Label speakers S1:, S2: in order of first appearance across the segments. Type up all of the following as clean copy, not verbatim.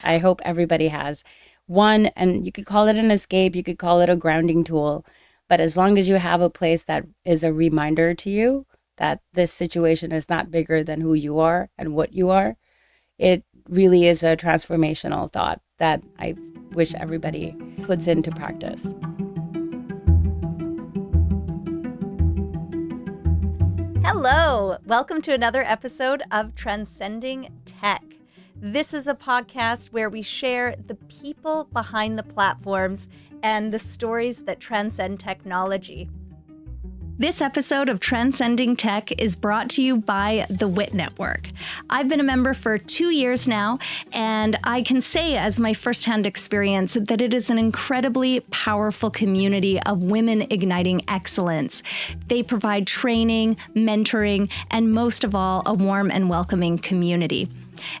S1: I hope everybody has one, and you could call it an escape, you could call it a grounding tool. But as long as you have a place that is a reminder to you that this situation is not bigger than who you are and what you are, it really is a transformational thought that I wish everybody puts into practice.
S2: Hello, welcome to another episode of Transcending Tech. This is a podcast where we share the people behind the platforms and the stories that transcend technology. This episode of Transcending Tech is brought to you by the WIT Network. I've been a member for 2 years now, and I can say as my firsthand experience that it is an incredibly powerful community of women igniting excellence. They provide training, mentoring, and most of all, a warm and welcoming community.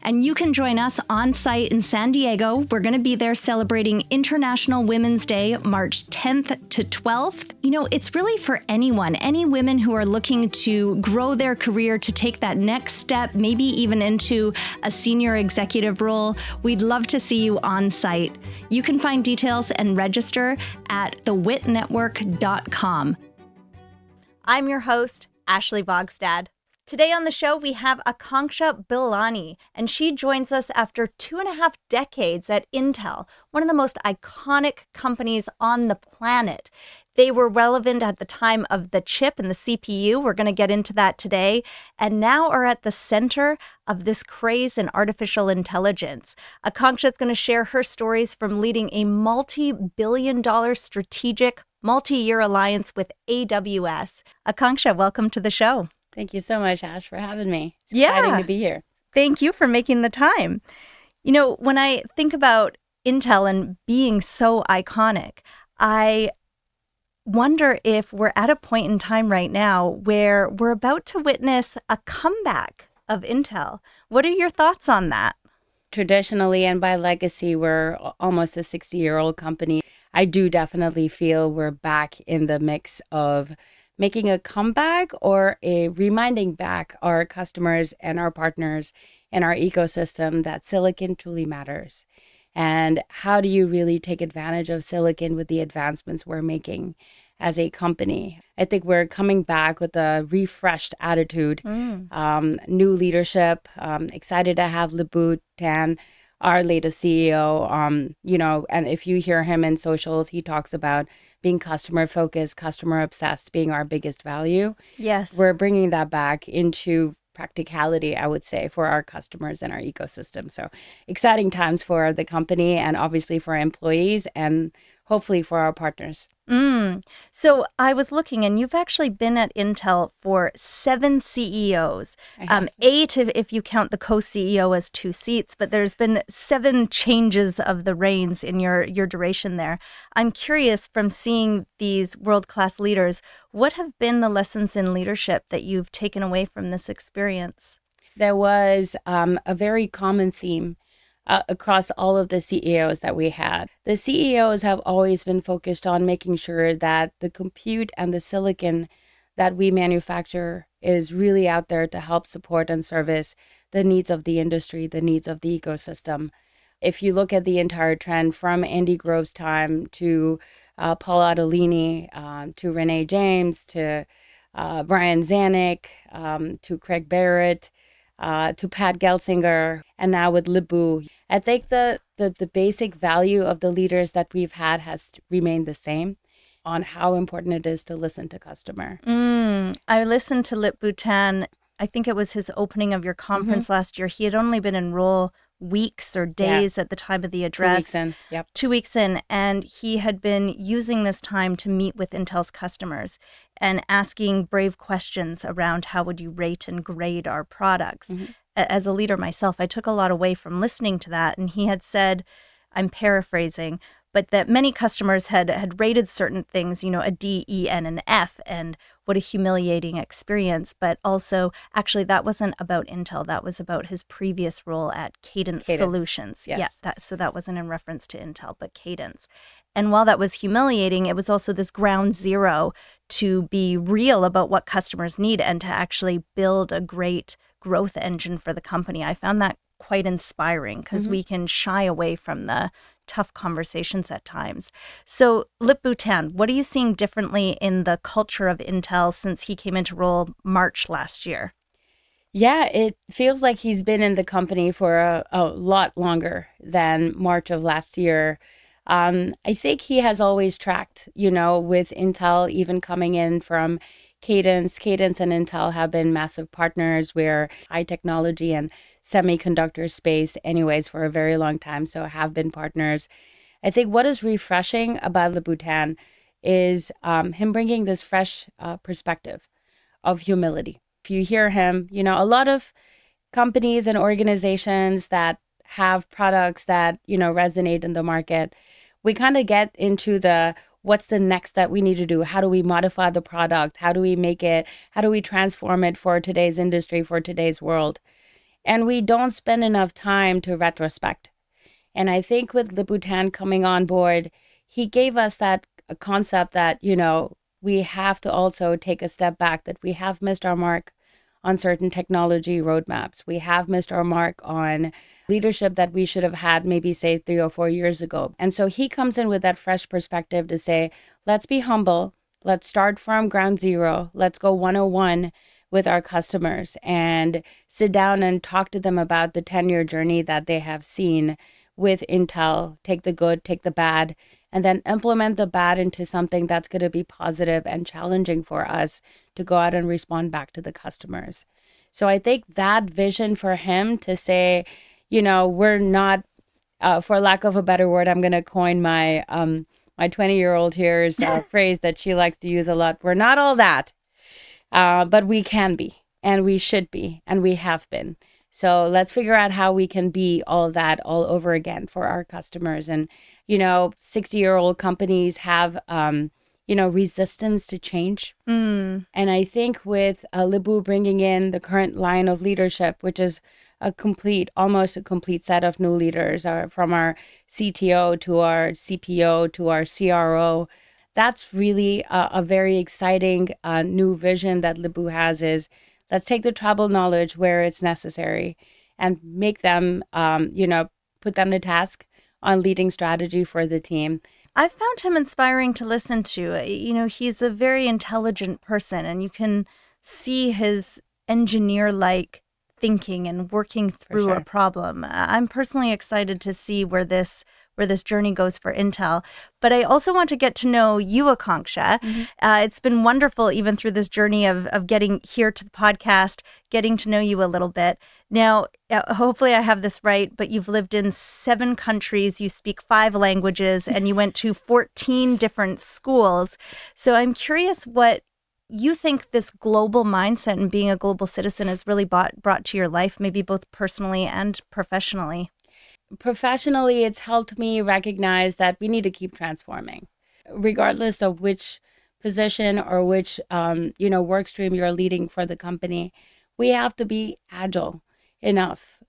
S2: And you can join us on site in San Diego. We're going to be there celebrating International Women's Day, March 10th to 12th. You know, it's really for anyone, any women who are looking to grow their career, to take that next step, maybe even into a senior executive role. We'd love to see you on site. You can find details and register at thewitnetwork.com. I'm your host, Ashley Bogstad. Today on the show, we have Akanksha Bilani, and she joins us after 2.5 decades at Intel, one of the most iconic companies on the planet. They were relevant at the time of the chip and the CPU. We're going to get into that today, and now are at the center of this craze in artificial intelligence. Akanksha is going to share her stories from leading a multi-billion-dollar strategic multi-year alliance with AWS. Akanksha, welcome to the show.
S1: Thank you so much, Ash, for having me. It's exciting to be here.
S2: Thank you for making the time. You know, when I think about Intel and being so iconic, I wonder if we're at a point in time right now where we're about to witness a comeback of Intel. What are your thoughts on that?
S1: Traditionally and by legacy, we're almost a 60-year-old company. I do definitely feel we're back in the mix of making a comeback or a reminding back our customers and our partners in our ecosystem that silicon truly matters. And how do you really take advantage of silicon with the advancements we're making as a company? I think we're coming back with a refreshed attitude, new leadership. Excited to have Lip-Bu Tan, our latest CEO, and if you hear him in socials, he talks about being customer focused, customer obsessed, being our biggest value.
S2: Yes.
S1: We're bringing that back into practicality, I would say, for our customers and our ecosystem. So exciting times for the company and obviously for our employees and hopefully for our partners.
S2: So I was looking, and you've actually been at Intel for 7 CEOs, 8 if you count the co-CEO as 2 seats, but there's been 7 changes of the reins in your duration there. I'm curious, from seeing these world-class leaders, what have been the lessons in leadership that you've taken away from this experience?
S1: There was a very common theme across all of the CEOs that we had. The CEOs have always been focused on making sure that the compute and the silicon that we manufacture is really out there to help support and service the needs of the industry, the needs of the ecosystem. If you look at the entire trend from Andy Grove's time to Paul Otellini, to Renee James, to Brian Zanuck, to Craig Barrett, to Pat Gelsinger, and now with Lip-Bu. I think the basic value of the leaders that we've had has remained the same on how important it is to listen to customer.
S2: I listened to Lip-Bu Tan. I think it was his opening of your conference last year. He had only been in role weeks or days at the time of the address.
S1: 2 weeks in, yep.
S2: 2 weeks in, and he had been using this time to meet with Intel's customers and asking brave questions around how would you rate and grade our products. As a leader myself, I took a lot away from listening to that, and he had said, I'm paraphrasing, but that many customers had rated certain things, you know, a D, E, and an F, and what a humiliating experience. But also, actually, that wasn't about Intel. That was about his previous role at Cadence Solutions.
S1: Yes.
S2: Yeah, so that wasn't in reference to Intel, but Cadence. And while that was humiliating, it was also this ground zero to be real about what customers need and to actually build a great growth engine for the company. I found that quite inspiring because we can shy away from the tough conversations at times. So, Lip Bhutan, what are you seeing differently in the culture of Intel since he came into role March last year?
S1: Yeah, it feels like he's been in the company for a lot longer than March of last year. I think he has always tracked, with Intel, even coming in from Cadence. Cadence and Intel have been massive partners where high technology and semiconductor space, anyways, for a very long time. So have been partners. I think what is refreshing about the Bhutan is him bringing this fresh perspective of humility. If you hear him, a lot of companies and organizations that have products that, resonate in the market, we kind of get into the what's the next that we need to do? How do we modify the product? How do we make it? How do we transform it for today's industry, for today's world? And we don't spend enough time to retrospect. And I think with Liputan coming on board, he gave us that concept that, we have to also take a step back, that we have missed our mark on certain technology roadmaps. We have missed our mark on leadership that we should have had maybe, say, 3 or 4 years ago. And so he comes in with that fresh perspective to say, let's be humble. Let's start from ground zero. Let's go 101 with our customers and sit down and talk to them about the 10-year journey that they have seen with Intel. Take the good, take the bad, and then implement the bad into something that's going to be positive and challenging for us to go out and respond back to the customers. So I think that vision for him to say, we're not, for lack of a better word, I'm going to coin my 20-year-old here's phrase that she likes to use a lot. We're not all that, but we can be, and we should be, and we have been. So let's figure out how we can be all that all over again for our customers. And, 60-year-old companies have, resistance to change. And I think with Libu bringing in the current line of leadership, which is almost a complete set of new leaders, from our CTO to our CPO to our CRO, that's really a very exciting new vision that Libu has is, let's take the tribal knowledge where it's necessary and make them, put them to task on leading strategy for the team.
S2: I've found him inspiring to listen to. He's a very intelligent person, and you can see his engineer-like thinking and working through a problem. I'm personally excited to see where this journey goes for Intel. But I also want to get to know you, Akanksha. It's been wonderful, even through this journey of getting here to the podcast, getting to know you a little bit. Now, hopefully I have this right, but you've lived in 7 countries, you speak 5 languages, and you went to 14 different schools. So I'm curious what you think this global mindset and being a global citizen has really brought to your life, maybe both personally and professionally.
S1: Professionally, it's helped me recognize that we need to keep transforming, regardless of which position or which work stream you're leading for the company. We have to be agile enough,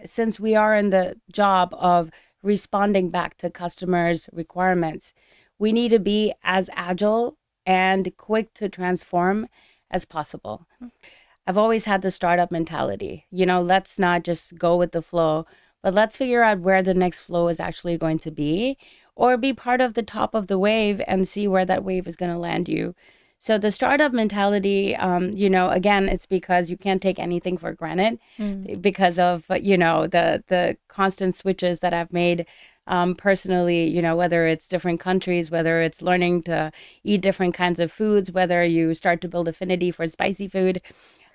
S1: since we are in the job of responding back to customers' requirements. We need to be as agile and quick to transform as possible. I've always had the startup mentality. Let's not just go with the flow, but let's figure out where the next flow is actually going to be, or be part of the top of the wave and see where that wave is going to land you. So the startup mentality, again, it's because you can't take anything for granted because of, the constant switches that I've made personally, whether it's different countries, whether it's learning to eat different kinds of foods, whether you start to build affinity for spicy food,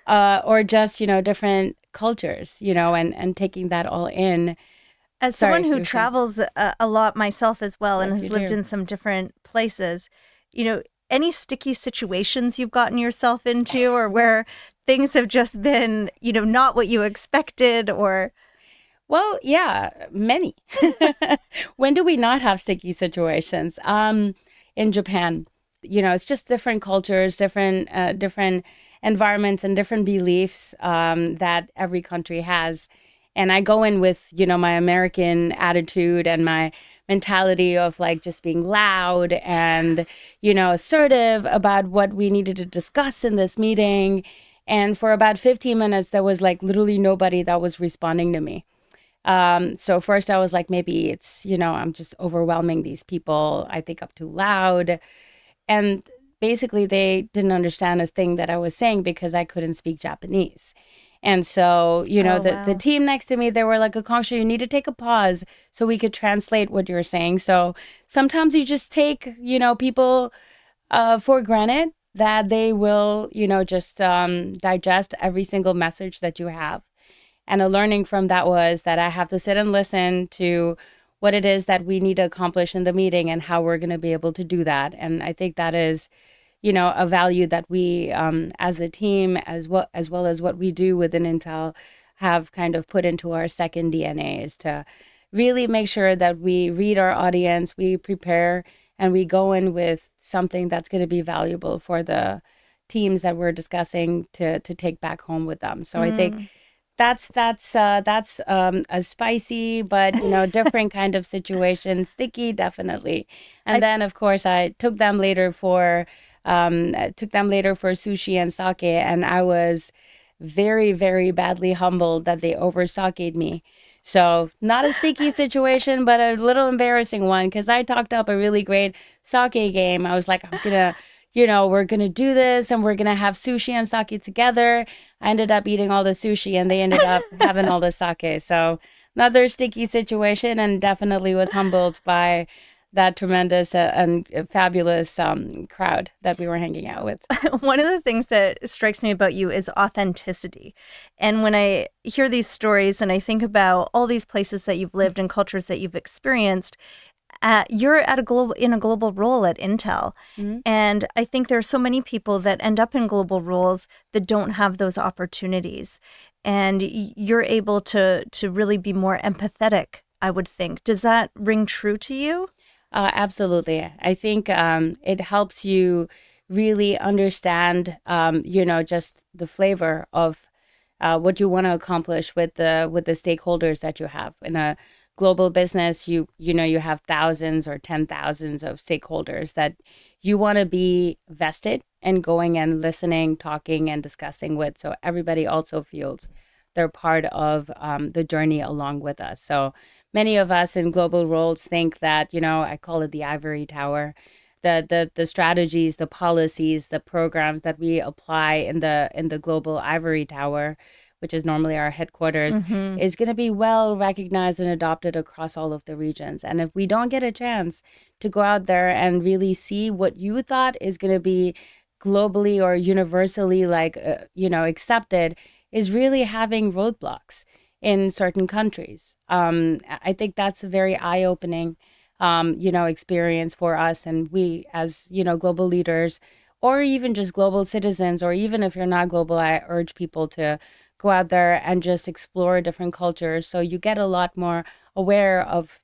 S1: or just, different cultures, and taking that all in.
S2: As someone who travels a lot myself as well, and has lived in some different places, any sticky situations you've gotten yourself into, or where things have just been, not what you expected, or...
S1: Well, yeah, many. When do we not have sticky situations? In Japan, it's just different cultures, different environments and different beliefs that every country has. And I go in with, my American attitude and my mentality of like just being loud and, assertive about what we needed to discuss in this meeting. And for about 15 minutes, there was like literally nobody that was responding to me. So first I was like, maybe it's, I'm just overwhelming these people. I think I'm too loud. And basically, they didn't understand a thing that I was saying because I couldn't speak Japanese. And so,
S2: Oh,
S1: the
S2: wow.
S1: team next to me, they were like, Akanksha, you need to take a pause so we could translate what you're saying. So sometimes you just take, people for granted that they will, just digest every single message that you have. And a learning from that was that I have to sit and listen to what it is that we need to accomplish in the meeting and how we're going to be able to do that. And I think that is, a value that we, as a team, as well as what we do within Intel, have kind of put into our second DNA is to really make sure that we read our audience, we prepare, and we go in with something that's going to be valuable for the teams that we're discussing to take back home with them. So I think
S2: Mm.
S1: that's a spicy but different kind of situation, sticky definitely. And
S2: I
S1: then of course I took them later for sushi and sake, and I was very very badly humbled that they over saked me. So not a sticky situation, but a little embarrassing one because I talked up a really great sake game. I was like, I'm gonna, we're gonna do this and we're gonna have sushi and sake together. I ended up eating all the sushi and they ended up having all the sake. So another sticky situation, and definitely was humbled by that tremendous and fabulous crowd that we were hanging out with.
S2: One of the things that strikes me about you is authenticity. And when I hear these stories and I think about all these places that you've lived and cultures that you've experienced, you're at a global in a global role at Intel.
S1: Mhm.
S2: And I think there are so many people that end up in global roles that don't have those opportunities. And you're able to really be more empathetic, I would think. Does that ring true to you?
S1: Absolutely. I think it helps you really understand, just the flavor of what you want to accomplish with the stakeholders that you have in a global business. You have thousands or 10,000s of stakeholders that you want to be vested in going and listening, talking, and discussing with, so everybody also feels they're part of the journey along with us. So many of us in global roles think that, I call it the ivory tower. The strategies, the policies, the programs that we apply in the global ivory tower, which is normally our headquarters,
S2: Mm-hmm.
S1: is going to be well recognized and adopted across all of the regions. And if we don't get a chance to go out there and really see what you thought is going to be globally or universally accepted, is really having roadblocks in certain countries. I think that's a very eye-opening, experience for us, and we as global leaders, or even just global citizens, or even if you're not global, I urge people to go out there and just explore different cultures, so you get a lot more aware of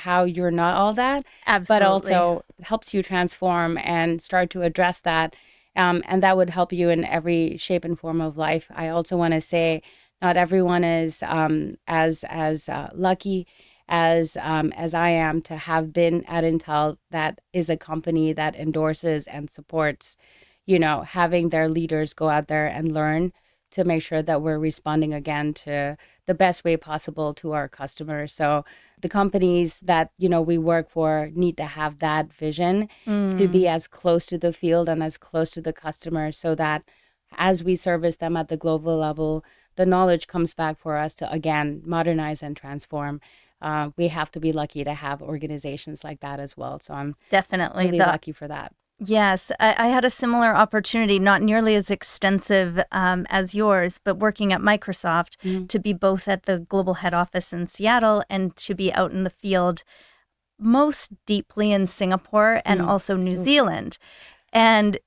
S1: how you're not all that, but
S2: Absolutely.
S1: also it helps you transform and start to address that. And that would help you in every shape and form of life. I also want to say not everyone is as lucky as I am to have been at Intel. That is a company that endorses and supports, having their leaders go out there and learn to make sure that we're responding again to the best way possible to our customers. So the companies that we work for need to have that vision to
S2: Mm.
S1: be as close to the field and as close to the customer, so that as we service them at the global level, the knowledge comes back for us to again modernize and transform. We have to be lucky to have organizations like that as well. So I'm
S2: Definitely.
S1: really
S2: The
S1: lucky for that.
S2: Yes, I had a similar opportunity, not nearly as extensive as yours, but working at Microsoft
S1: Mhm.
S2: to be both at the global head office in Seattle and to be out in the field most deeply in Singapore and
S1: Mm.
S2: also New
S1: Oof.
S2: Zealand. And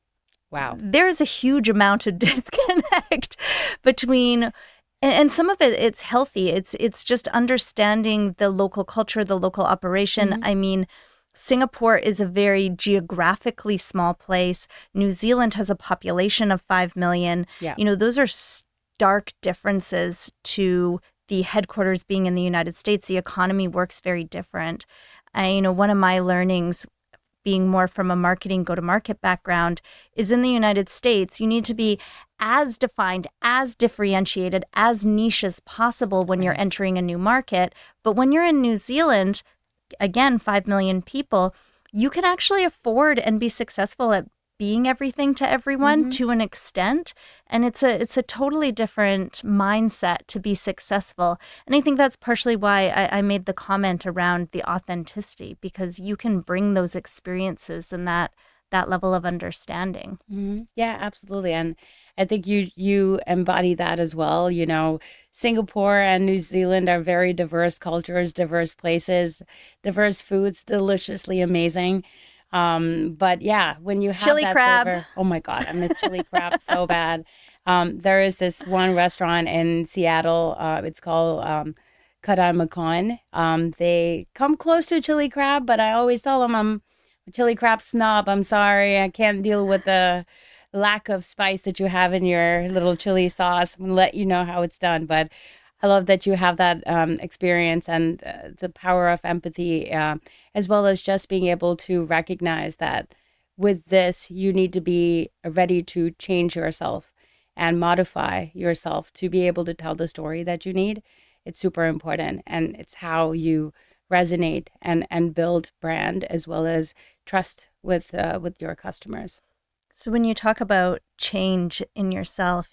S1: Wow.
S2: there's a huge amount of disconnect between and some of it's healthy. It's just understanding the local culture, the local operation.
S1: Hmm.
S2: I mean, Singapore is a very geographically small place. New Zealand has a population of 5 million.
S1: Yeah.
S2: Those are stark differences to the headquarters being in the United States. The economy works very different. One of my learnings being more from a marketing go to market background is in the United States, you need to be as defined, as differentiated, as niche as possible when you're
S1: Right.
S2: entering a new market. But when you're in New Zealand, again, 5 million people, you can actually afford and be successful at being everything to everyone
S1: Mm-hmm.
S2: to an extent. And it's a totally different mindset to be successful. And I think that's partially why I made the comment around the authenticity, because you can bring those experiences and that level of understanding.
S1: Yeah, absolutely. And I think you embody that as well. Singapore and New Zealand are very diverse cultures, diverse places, diverse foods, deliciously amazing. But yeah, when you have
S2: Chili
S1: that
S2: crab.
S1: flavor, oh my God, I miss chili crab so bad. There is this one restaurant in Seattle. It's called Kadai Makan. They come close to chili crab, but I always tell them I'm a chili crab snob. I'm sorry, I can't deal with the lack of spice that you have in your little chili sauce. I'm gonna let you know how it's done, but I love that you have that experience and the power of empathy, as well as just being able to recognize that with this, you need to be ready to change yourself and modify yourself to be able to tell the story that you need. It's super important, and it's how you resonate and build brand as well as trust with your customers.
S2: So when you talk about change in yourself,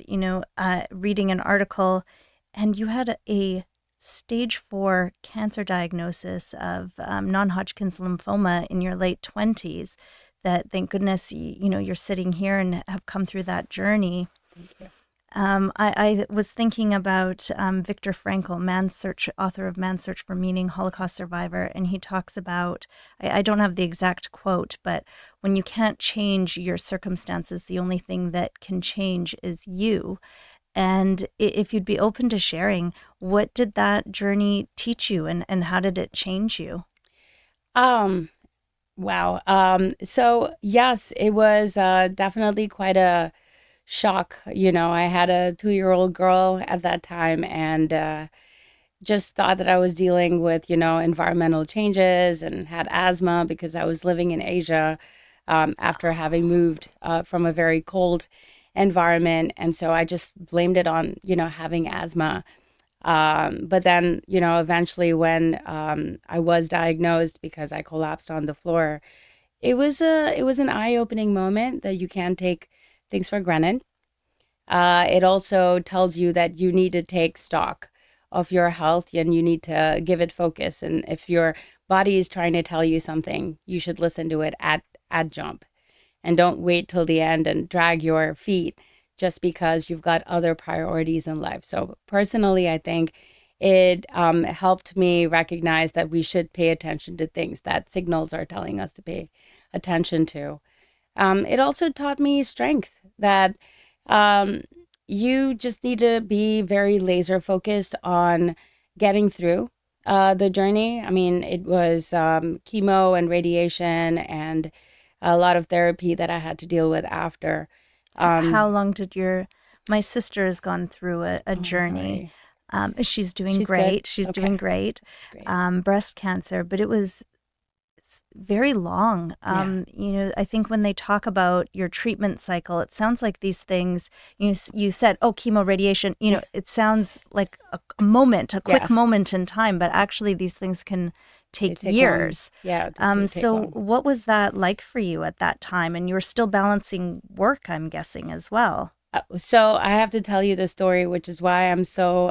S2: reading an article, and you had a stage 4 cancer diagnosis of non-Hodgkin's lymphoma in your late 20s, that thank goodness, you're sitting here and have come through that journey.
S1: Thank you.
S2: I was thinking about Viktor Frankl, author of Man's Search for Meaning, Holocaust survivor, and he talks about, I don't have the exact quote, but when you can't change your circumstances, the only thing that can change is you. And if you'd be open to sharing, what did that journey teach you, and how did it change you?
S1: Um, wow. So yes, it was definitely quite a shock. I had a 2-year-old girl at that time, and just thought that I was dealing with, environmental changes and had asthma because I was living in Asia after having moved from a very cold environment. And so I just blamed it on, having asthma. But then, eventually when I was diagnosed because I collapsed on the floor, it was an eye-opening moment that you can't take things for granted. It also tells you that you need to take stock of your health and you need to give it focus. And if your body is trying to tell you something, you should listen to it at jump and don't wait till the end and drag your feet just because you've got other priorities in life. So personally, I think it helped me recognize that we should pay attention to things that signals are telling us to pay attention to. It also taught me strength that um, you just need to be very laser focused on getting through the journey. I mean, it was chemo and radiation and a lot of therapy that I had to deal with after.
S2: How
S1: Um,
S2: long did my sister has gone through a
S1: oh,
S2: journey.
S1: sorry.
S2: She's doing
S1: She's good.
S2: great. She's
S1: Okay,
S2: doing great.
S1: that's great.
S2: Breast cancer, but it was very long.
S1: Yeah,
S2: I think when they talk about your treatment cycle, it sounds like these things, you said, oh, chemo, radiation,
S1: yeah,
S2: it sounds like a moment, a quick
S1: yeah.
S2: moment in time, but actually these things can
S1: They
S2: take
S1: take long.
S2: years.
S1: Yeah, they do take
S2: So
S1: long.
S2: what was that like for you at that time? And you were still balancing work, I'm guessing, as well.
S1: So I have to tell you the story, which is why I'm so,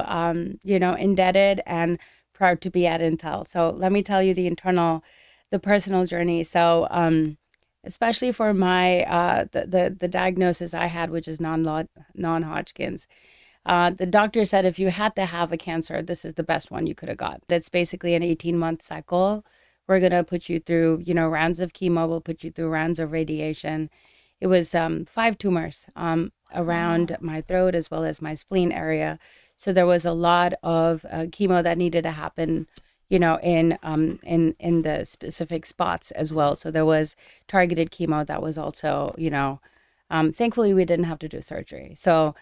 S1: indebted and proud to be at Intel. So let me tell you the personal journey. So, especially for my the diagnosis I had, which is non-Hodgkin's. The doctor said if you had to have a cancer, this is the best one you could have got. That's basically an 18-month cycle. We're gonna put you through, rounds of chemo. We'll put you through rounds of radiation. It was 5 tumors around
S2: Wow.
S1: my throat as well as my spleen area. So there was a lot of chemo that needed to happen, in the specific spots as well. So there was targeted chemo that was also, thankfully we didn't have to do surgery. So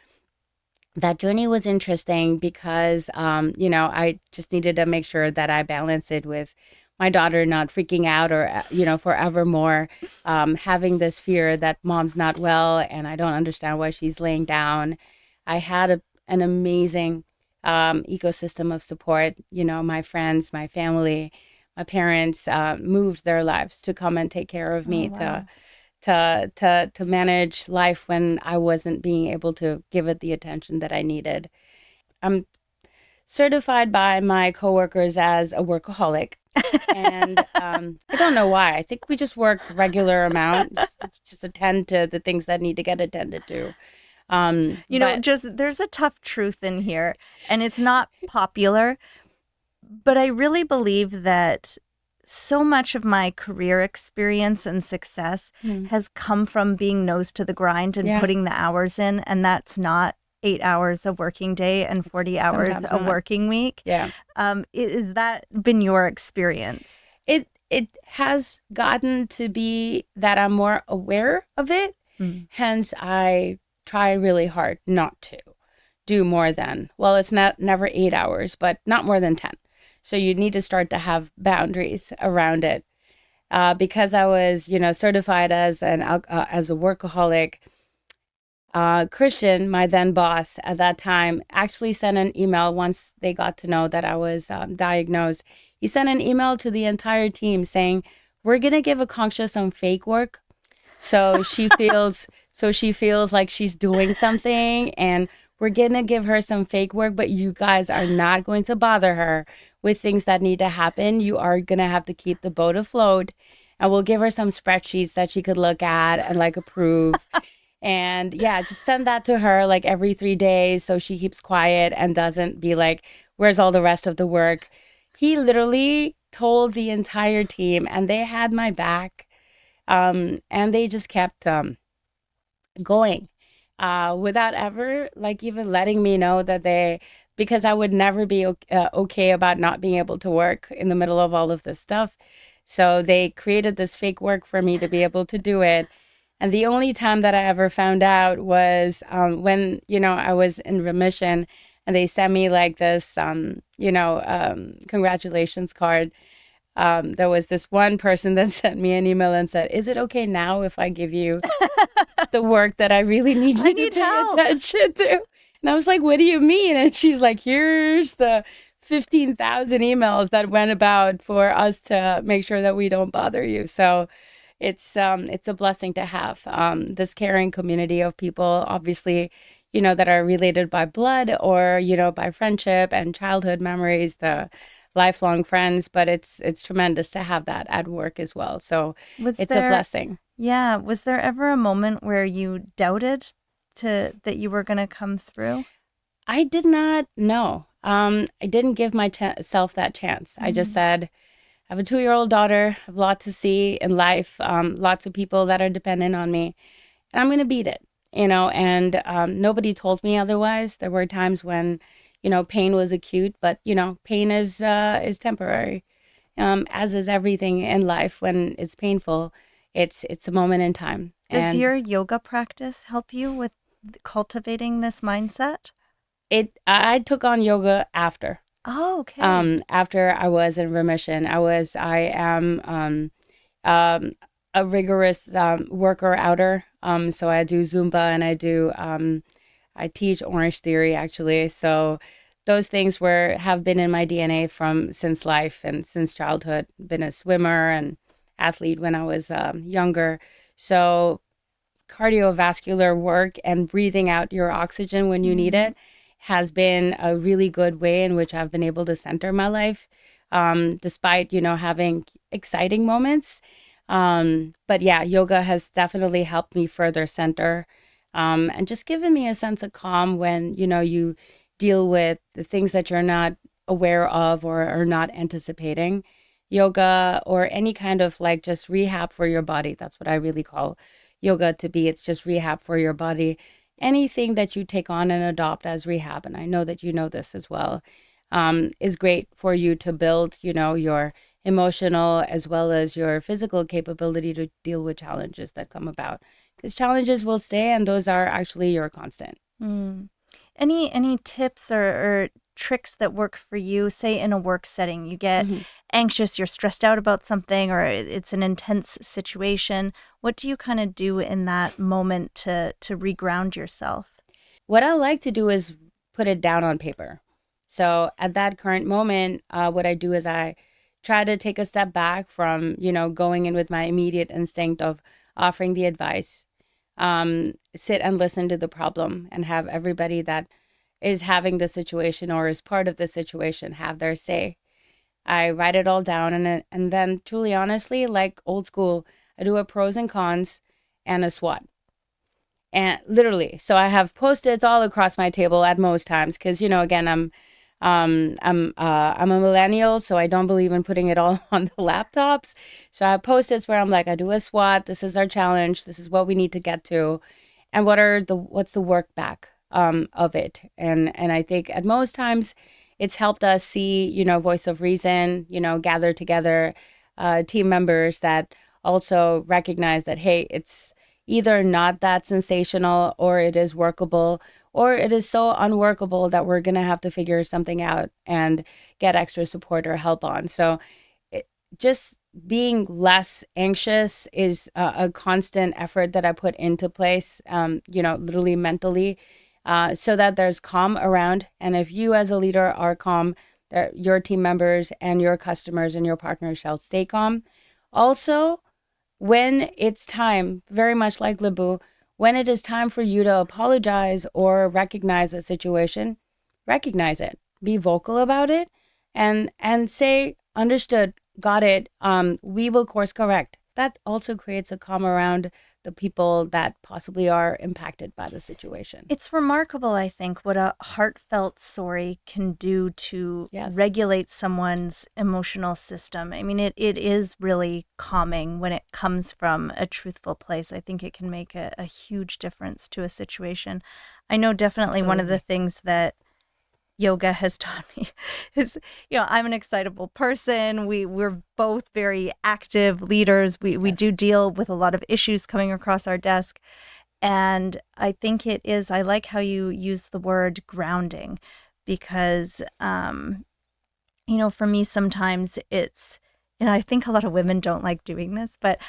S1: that journey was interesting because, I just needed to make sure that I balanced it with my daughter not freaking out or, forevermore having this fear that mom's not well and I don't understand why she's laying down. I had an amazing ecosystem of support. My friends, my family, my parents moved their lives to come and take care of
S2: Oh,
S1: me
S2: wow.
S1: to manage life when I wasn't being able to give it the attention that I needed. I'm certified by my coworkers as a workaholic. And I don't know why. I think we just work the regular amount, just attend to the things that need to get attended to. But
S2: Just there's a tough truth in here, and it's not popular, but I really believe that so much of my career experience and success has come from being nose to the grind and
S1: yeah,
S2: putting the hours in. And that's not 8 hours a working day and 40 hours
S1: sometimes
S2: a
S1: not.
S2: working week.
S1: Yeah.
S2: Is that been your experience?
S1: It has gotten to be that I'm more aware of it.
S2: Mm.
S1: Hence, I try really hard not to do more than, well, it's not never 8 hours, but not more than 10. So you need to start to have boundaries around it. Because I was, certified as as a workaholic, Christian, my then boss at that time, actually sent an email once they got to know that I was diagnosed. He sent an email to the entire team saying, "We're gonna give Akanksha some fake work, so she feels like she's doing something, and we're gonna give her some fake work, but you guys are not going to bother her with things that need to happen. You are gonna have to keep the boat afloat, and we'll give her some spreadsheets that she could look at and like approve." And yeah, just send that to her like every 3 days so she keeps quiet and doesn't be like, "Where's all the rest of the work?" He literally told the entire team, and they had my back. And they just kept going without ever like even letting me know that because I would never be okay about not being able to work in the middle of all of this stuff. So they created this fake work for me to be able to do it. And the only time that I ever found out was when, I was in remission and they sent me like this, congratulations card. There was this one person that sent me an email and said, "Is it okay now if I give you the work that I really need
S2: I
S1: you to
S2: need
S1: pay
S2: help.
S1: attention to?" And I was like, "What do you mean?" And she's like, "Here's the 15,000 emails that went about for us to make sure that we don't bother you." So it's a blessing to have this caring community of people, obviously, that are related by blood or, by friendship and childhood memories, the lifelong friends, but it's tremendous to have that at work as well. So
S2: Was
S1: it's a
S2: there,
S1: blessing.
S2: yeah, was there ever a moment where you doubted that you were going to come through?
S1: I did not know. I didn't give myself that chance. I just
S2: Mm.
S1: said, I have a 2-year-old daughter, I have a lot to see in life, lots of people that are dependent on me, and I'm going to beat it, and nobody told me otherwise. There were times when, pain was acute, but, pain is temporary, as is everything in life. When it's painful, it's a moment in time.
S2: Does
S1: And
S2: your yoga practice help you with cultivating this mindset?
S1: I took on yoga
S2: Oh, okay.
S1: after I was in remission. I am um, a rigorous worker outer. So I do Zumba and I teach Orange Theory actually. So those things have been in my DNA from since life and since childhood. Been a swimmer and athlete when I was younger. So cardiovascular work and breathing out your oxygen when you need
S2: Mm.
S1: it has been a really good way in which I've been able to center my life, despite, having exciting moments. But yeah, yoga has definitely helped me further center, and just given me a sense of calm when, you deal with the things that you're not aware of or are not anticipating. Yoga or any kind of like just rehab for your body. That's what I really call yoga to be. It's just rehab for your body. Anything that you take on and adopt as rehab, and I know that you know this as well, is great for you to build, your emotional as well as your physical capability to deal with challenges that come about. Because challenges will stay, and those are actually your constant.
S2: Mm. Any tips or tricks that work for you, say in a work setting? You get
S1: Mm-hmm.
S2: anxious, you're stressed out about something, or it's an intense situation. What do you kind of do in that moment to reground yourself?
S1: What I like to do is put it down on paper. So at that current moment, what I do is I try to take a step back from, going in with my immediate instinct of offering the advice, sit and listen to the problem and have everybody that is having the situation or is part of the situation have their say. I write it all down and then truly honestly, like old school, I do a pros and cons and a SWOT. And literally, so I have post-its all across my table at most times because again I'm a millennial, so I don't believe in putting it all on the laptops. So I have post-its where I'm like, I do a SWOT. This is our challenge. This is what we need to get to, and what's the work back of it. And I think at most times it's helped us see voice of reason, gather together team members that also recognize that hey, it's either not that sensational or it is workable or it is so unworkable that we're going to have to figure something out and get extra support or help on. So just being less anxious is a constant effort that I put into place, literally mentally, so that there's calm around. And if you as a leader are calm, your team members and your customers and your partners shall stay calm. Also, when it's time, very much like Libu, when it is time for you to apologize or recognize a situation, recognize it, be vocal about it, and say, understood, got it. We will course correct. That also creates a calm around the people that possibly are impacted by the situation.
S2: It's remarkable, I think, what a heartfelt sorry can do to
S1: Yes.
S2: regulate someone's emotional system. I mean, it is really calming when it comes from a truthful place. I think it can make a huge difference to a situation. I know definitely one of the
S1: Absolutely.
S2: things that yoga has taught me is, I'm an excitable person. We're both very active leaders. We
S1: Yes.
S2: do deal with a lot of issues coming across our desk. And I think I like how you use the word grounding because, for me, sometimes and I think a lot of women don't like doing this, but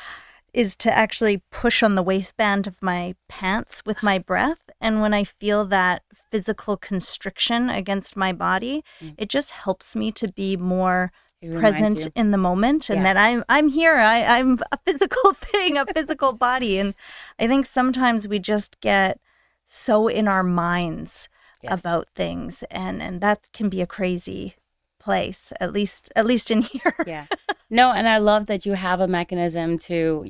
S2: is to actually push on the waistband of my pants with my breath. And when I feel that physical constriction against my body,
S1: Mm.
S2: it just helps me to be more
S1: It reminds
S2: present
S1: you.
S2: in the moment and
S1: Yeah.
S2: that I'm here. I'm a physical thing, a physical body. And I think sometimes we just get so in our minds
S1: Yes.
S2: about things and that can be a crazy place, at least in here.
S1: Yeah. No, and I love that you have a mechanism to,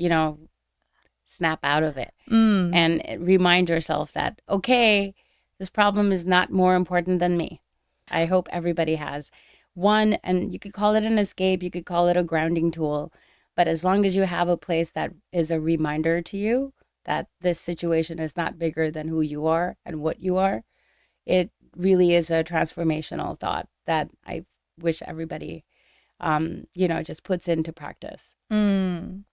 S1: snap out of it
S2: Mm.
S1: and remind yourself that, okay, this problem is not more important than me. I hope everybody has one, and you could call it an escape, you could call it a grounding tool. But as long as you have a place that is a reminder to you that this situation is not bigger than who you are and what you are, it really is a transformational thought that I wish everybody, just puts into practice.
S2: Mm.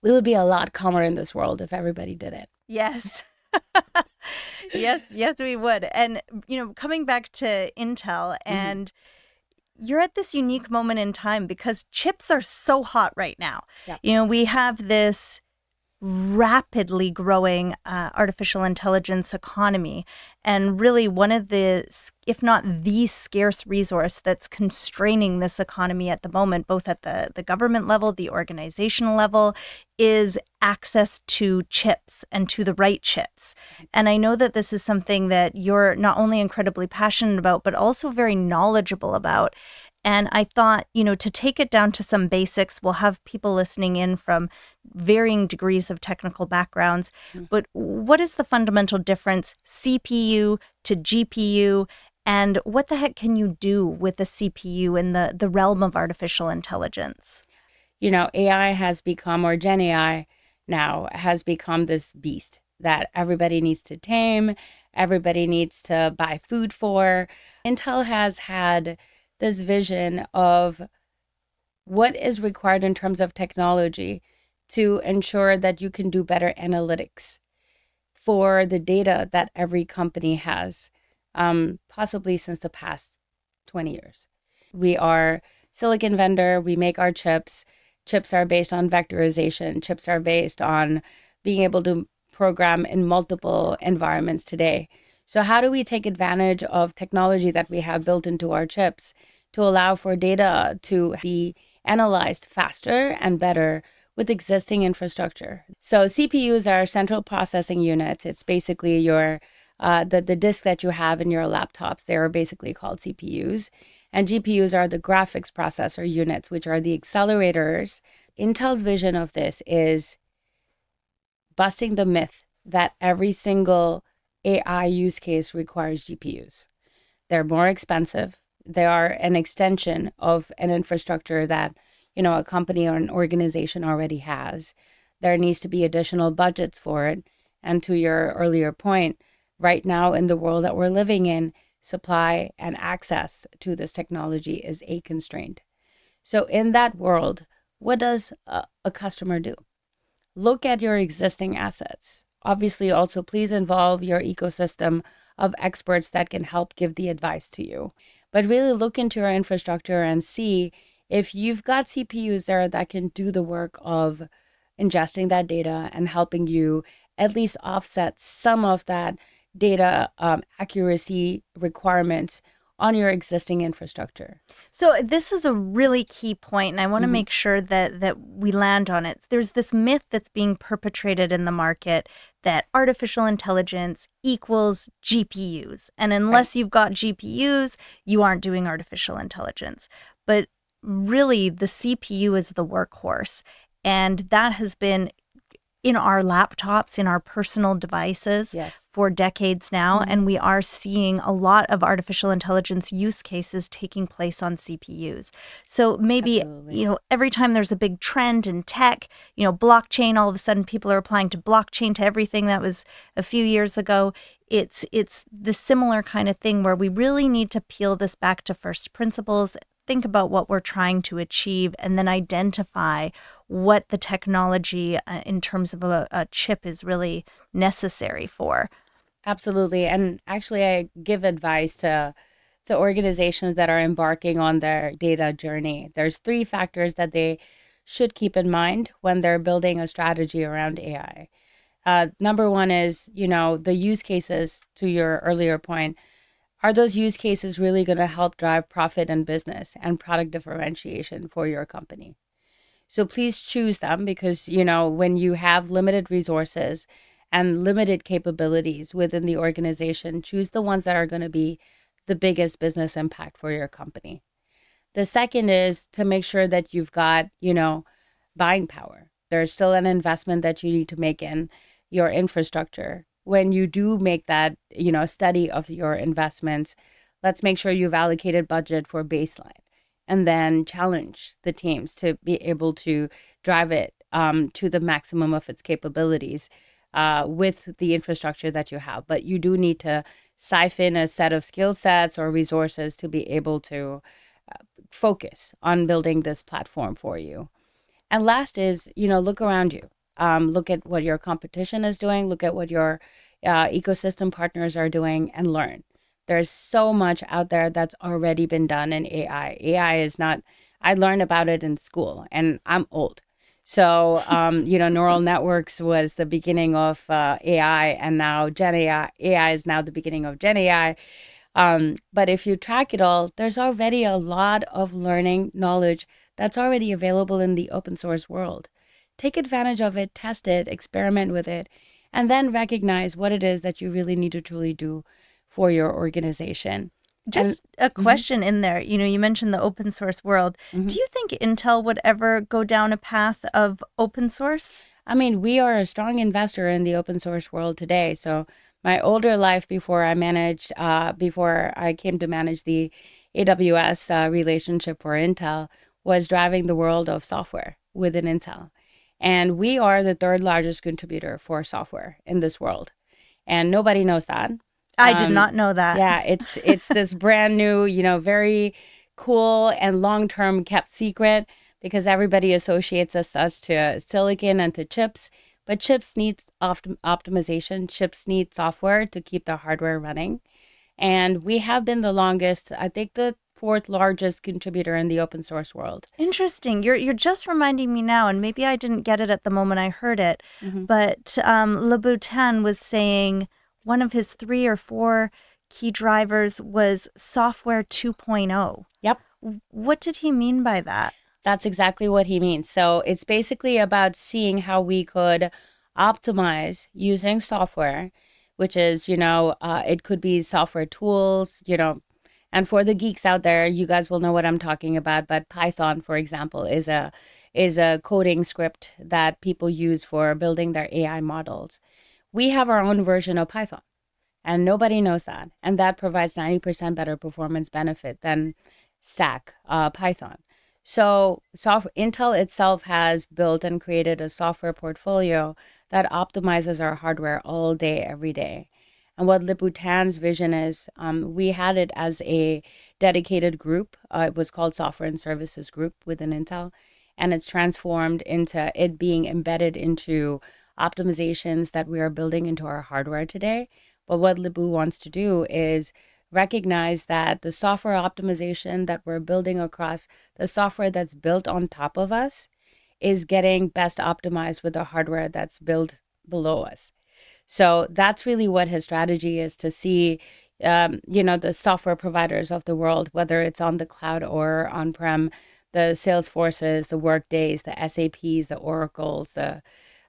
S1: We would be a lot calmer in this world if everybody did it.
S2: Yes. Yes, we would. And, coming back to Intel,
S1: Mm-hmm.
S2: and you're at this unique moment in time because chips are so hot right now.
S1: Yep.
S2: We have this rapidly growing artificial intelligence economy. And really, one of the, if not the scarce resource that's constraining this economy at the moment, both at the government level, the organizational level, is access to chips and to the right chips. And I know that this is something that you're not only incredibly passionate about, but also very knowledgeable about. And I thought, to take it down to some basics, we'll have people listening in from varying degrees of technical backgrounds.
S1: Mm.
S2: But what is the fundamental difference, CPU to GPU? And what the heck can you do with a CPU in the realm of artificial intelligence?
S1: AI has become, or Gen AI now has become this beast that everybody needs to tame, everybody needs to buy food for. Intel has had this vision of what is required in terms of technology to ensure that you can do better analytics for the data that every company has, possibly since the past 20 years. We are silicon vendor. We make our chips. Chips are based on vectorization. Chips are based on being able to program in multiple environments today. So how do we take advantage of technology that we have built into our chips to allow for data to be analyzed faster and better with existing infrastructure? So CPUs are central processing units. It's basically your the disk that you have in your laptops. They are basically called CPUs. And GPUs are the graphics processor units, which are the accelerators. Intel's vision of this is busting the myth that every single AI use case requires GPUs. They're more expensive. They are an extension of an infrastructure that, a company or an organization already has. There needs to be additional budgets for it. And to your earlier point, right now in the world that we're living in, supply and access to this technology is a constraint. So in that world, what does a customer do? Look at your existing assets. Obviously, also please involve your ecosystem of experts that can help give the advice to you. But really look into your infrastructure and see if you've got CPUs there that can do the work of ingesting that data and helping you at least offset some of that data accuracy requirements on your existing infrastructure.
S2: So this is a really key point, and I want to make sure that we land on it. There's this myth that's being perpetrated in the market that artificial intelligence equals GPUs. And unless you've got GPUs, you aren't doing artificial intelligence. But really, the CPU is the workhorse. And that has been in our laptops, in our personal devices for decades now. And we are seeing a lot of artificial intelligence use cases taking place on CPUs. So maybe, every time there's a big trend in tech, blockchain, all of a sudden people are applying to blockchain to everything. That was a few years ago. It's the similar kind of thing where we really need to peel this back to first principles, think about what we're trying to achieve, and then identify what the technology in terms of a chip is really necessary for.
S1: Absolutely. And actually, I give advice to organizations that are embarking on their data journey. There's 3 factors that they should keep in mind when they're building a strategy around AI. Number 1 is, the use cases, to your earlier point. Are those use cases really going to help drive profit and business and product differentiation for your company? So please choose them because, when you have limited resources and limited capabilities within the organization, choose the ones that are going to be the biggest business impact for your company. The second is to make sure that you've got, buying power. There's still an investment that you need to make in your infrastructure. When you do make that, study of your investments, let's make sure you've allocated budget for baseline and then challenge the teams to be able to drive it to the maximum of its capabilities with the infrastructure that you have. But you do need to siphon a set of skill sets or resources to be able to focus on building this platform for you. And last is, look around you. Look at what your competition is doing. Look at what your ecosystem partners are doing and learn. There's so much out there that's already been done in AI. AI is not, I learned about it in school and I'm old. So, neural networks was the beginning of AI and now Gen AI. AI is now the beginning of Gen AI. But if you track it all, there's already a lot of learning knowledge that's already available in the open source world. Take advantage of it, test it, experiment with it, and then recognize what it is that you really need to truly do for your organization.
S2: Just a question in there. You mentioned the open source world. Do you think Intel would ever go down a path of open source?
S1: I mean, we are a strong investor in the open source world today. So my older life before I came to manage the AWS relationship for Intel was driving the world of software within Intel. And we are the 3rd largest contributor for software in this world. And nobody knows that.
S2: I did not know that.
S1: Yeah, it's this brand new, very cool and long-term kept secret because everybody associates us to silicon and to chips. But chips need optimization. Chips need software to keep the hardware running. And we have been the longest, I think the fourth largest contributor in the open source world.
S2: Interesting. You're just reminding me now, and maybe I didn't get it at the moment I heard it, but Louboutin was saying one of his 3 or 4 key drivers was software 2.0.
S1: Yep.
S2: What did he mean by that?
S1: That's exactly what he means. So it's basically about seeing how we could optimize using software, which is, it could be software tools, and for the geeks out there, you guys will know what I'm talking about. But Python, for example, is a coding script that people use for building their AI models. We have our own version of Python, and nobody knows that. And that provides 90% better performance benefit than Stack Python. So Intel itself has built and created a software portfolio that optimizes our hardware all day, every day. And what Louboutin's vision is, we had it as a dedicated group. It was called Software and Services Group within Intel. And it's transformed into it being embedded into optimizations that we are building into our hardware today. But what Loubou wants to do is recognize that the software optimization that we're building across the software that's built on top of us is getting best optimized with the hardware that's built below us. So that's really what his strategy is, to see, the software providers of the world, whether it's on the cloud or on-prem, the Salesforces, the Workdays, the SAPs, the Oracles,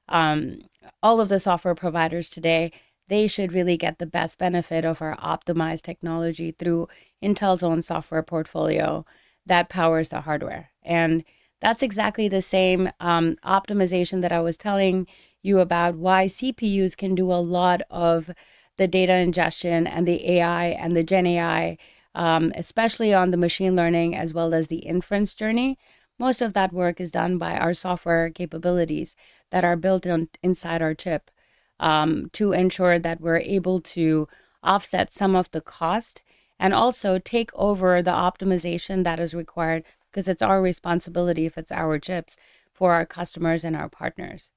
S1: all of the software providers today, they should really get the best benefit of our optimized technology through Intel's own software portfolio that powers the hardware. And that's exactly the same optimization that I was telling you about, why CPUs can do a lot of the data ingestion and the AI and the Gen AI, especially on the machine learning as well as the inference journey. Most of that work is done by our software capabilities that are built inside our chip, to ensure that we're able to offset some of the cost and also take over the optimization that is required, because it's our responsibility, if it's our chips, for our customers and our partners.